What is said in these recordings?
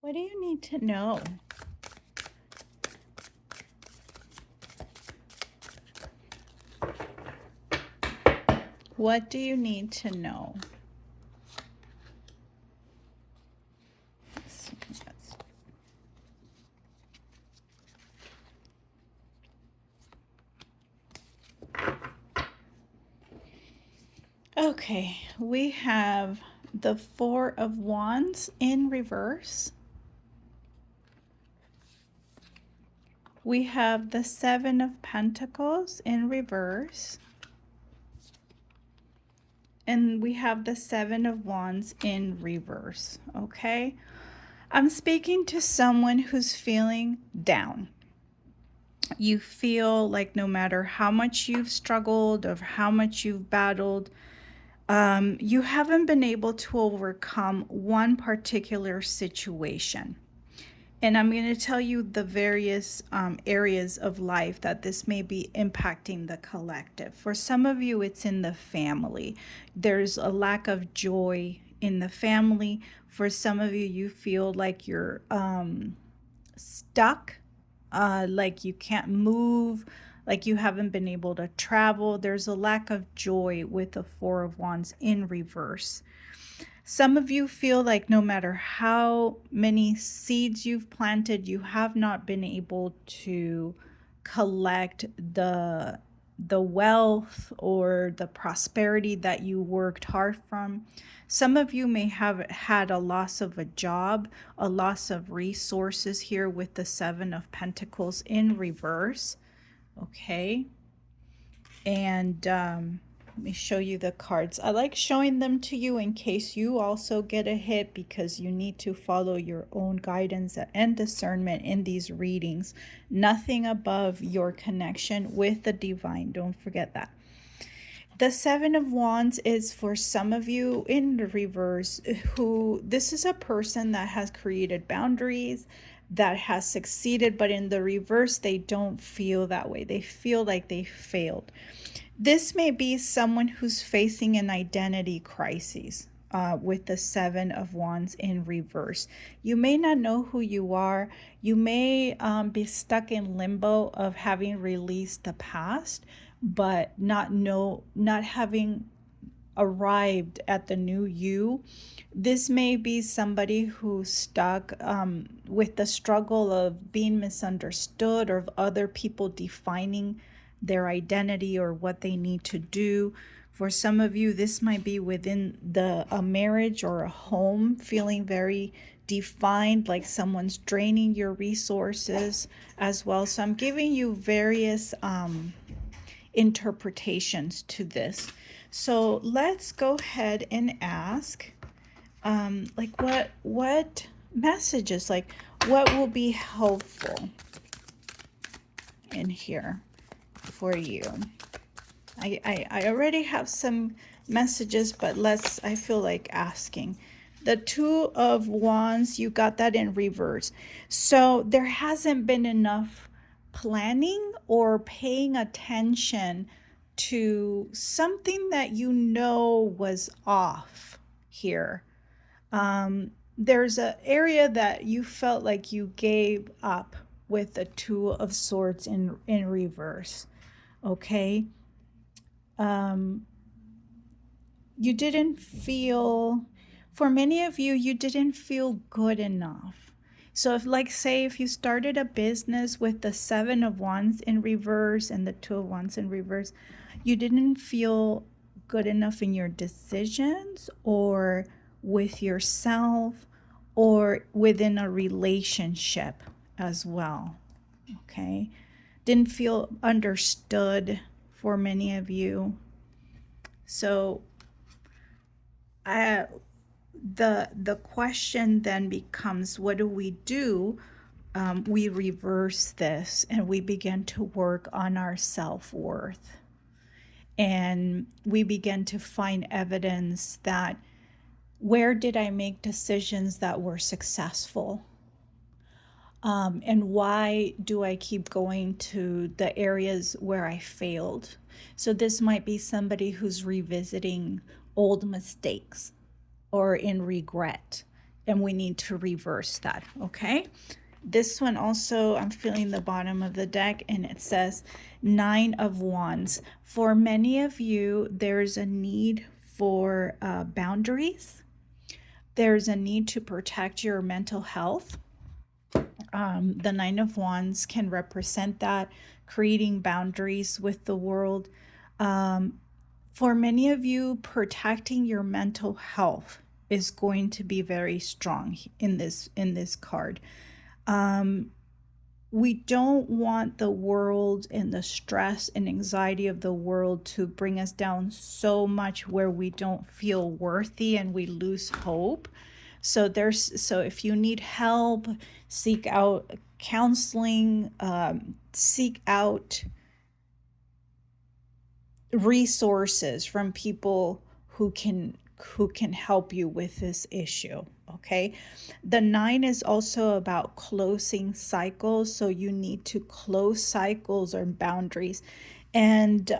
What do you need to know? What do you need to know? Okay, we have the Four of Wands in reverse. We have the Seven of Pentacles in reverse. And we have the Seven of Wands in reverse, okay? I'm speaking to someone who's feeling down. You feel like no matter how much you've struggled or how much you've battled, you haven't been able to overcome one particular situation. And I'm going to tell you the various areas of life that this may be impacting the collective. For some of you, it's in the family. There's a lack of joy in the family. For some of you, you feel like you're stuck, like you can't move, like you haven't been able to travel. There's a lack of joy with the Four of Wands in reverse. Some of you feel like no matter how many seeds you've planted, you have not been able to collect the wealth or the prosperity that you worked hard from. Some of you may have had a loss of a job, a loss of resources here with the Seven of Pentacles in reverse. Okay. And let me show you the cards. I like showing them to you in case you also get a hit, because you need to follow your own guidance and discernment in these readings. Nothing above your connection with the divine. Don't forget that. The Seven of Wands is for some of you in the reverse, who this is a person that has created boundaries, that has succeeded, but in the reverse, they don't feel that way. They feel like they failed. This may be someone who's facing an identity crisis with the Seven of Wands in reverse. You may not know who you are. You may be stuck in limbo of having released the past, but not having arrived at the new you. This may be somebody who's stuck with the struggle of being misunderstood, or of other people defining their identity or what they need to do. For some of you, this might be within a marriage or a home, feeling very defined, like someone's draining your resources as well. So I'm giving you various interpretations to this. So let's go ahead and ask, like what messages, like what will be helpful in here for you. I already have some messages, but I feel like asking. The Two of Wands, you got that in reverse. So there hasn't been enough planning or paying attention to something that you know was off here. There's an area that you felt like you gave up with the Two of Swords in reverse. Okay. You didn't feel, for many of you, you didn't feel good enough. So if, like, say if you started a business with the Seven of Wands in reverse and the Two of Wands in reverse, you didn't feel good enough in your decisions, or with yourself, or within a relationship as well. Okay. Didn't feel understood for many of you. So the question then becomes, what do we do? We reverse this and we begin to work on our self-worth. And we begin to find evidence that, where did I make decisions that were successful? And why do I keep going to the areas where I failed? So this might be somebody who's revisiting old mistakes or in regret. and we need to reverse that. Okay, this one also, I'm feeling the bottom of the deck, and it says Nine of Wands. For many of you, there's a need for boundaries. There's a need to protect your mental health. The Nine of Wands can represent that, creating boundaries with the world. For many of you, protecting your mental health is going to be very strong in this card. We don't want the world and the stress and anxiety of the world to bring us down so much where we don't feel worthy and we lose hope. So if you need help, seek out counseling, seek out resources from people who can help you with this issue. Okay, the 9 is also about closing cycles, so you need to close cycles or boundaries. And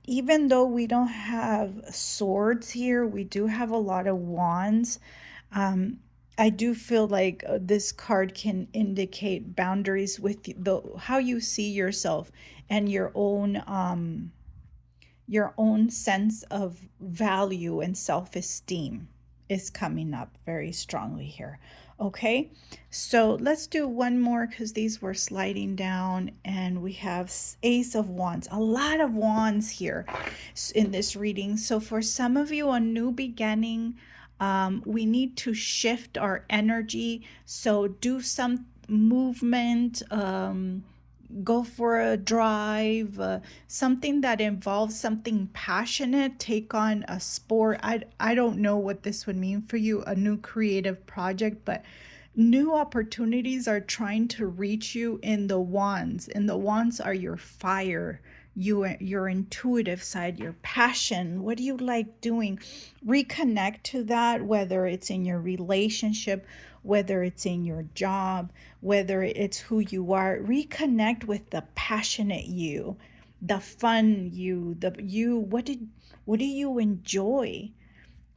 even though we don't have swords here, we do have a lot of wands. I do feel like this card can indicate boundaries with the how you see yourself and your own sense of value and self-esteem is coming up very strongly here. Okay, so let's do one more because these were sliding down, and we have Ace of Wands. A lot of wands here in this reading. So for some of you, a new beginning, we need to shift our energy. So do some movement, go for a drive, something that involves something passionate, take on a sport. I don't know what this would mean for you, a new creative project, but new opportunities are trying to reach you in the wands. And the wands are your fire, your intuitive side, your passion. What do you like doing? Reconnect to that, whether it's in your relationship, whether it's in your job, whether it's who you are. Reconnect with the passionate you, the fun you, what do you enjoy?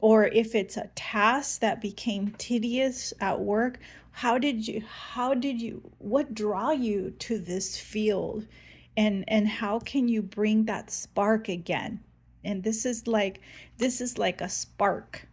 Or if it's a task that became tedious at work, what draw you to this field? And how can you bring that spark again? And this is like a spark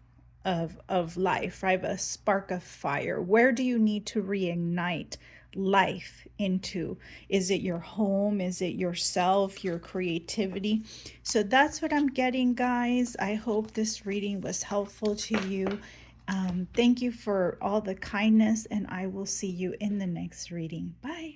of life, right? A spark of fire. Where do you need to reignite life into? Is it your home? Is it yourself, your creativity? So that's what I'm getting, guys. I hope this reading was helpful to you. Thank you for all the kindness, and I will see you in the next reading. Bye.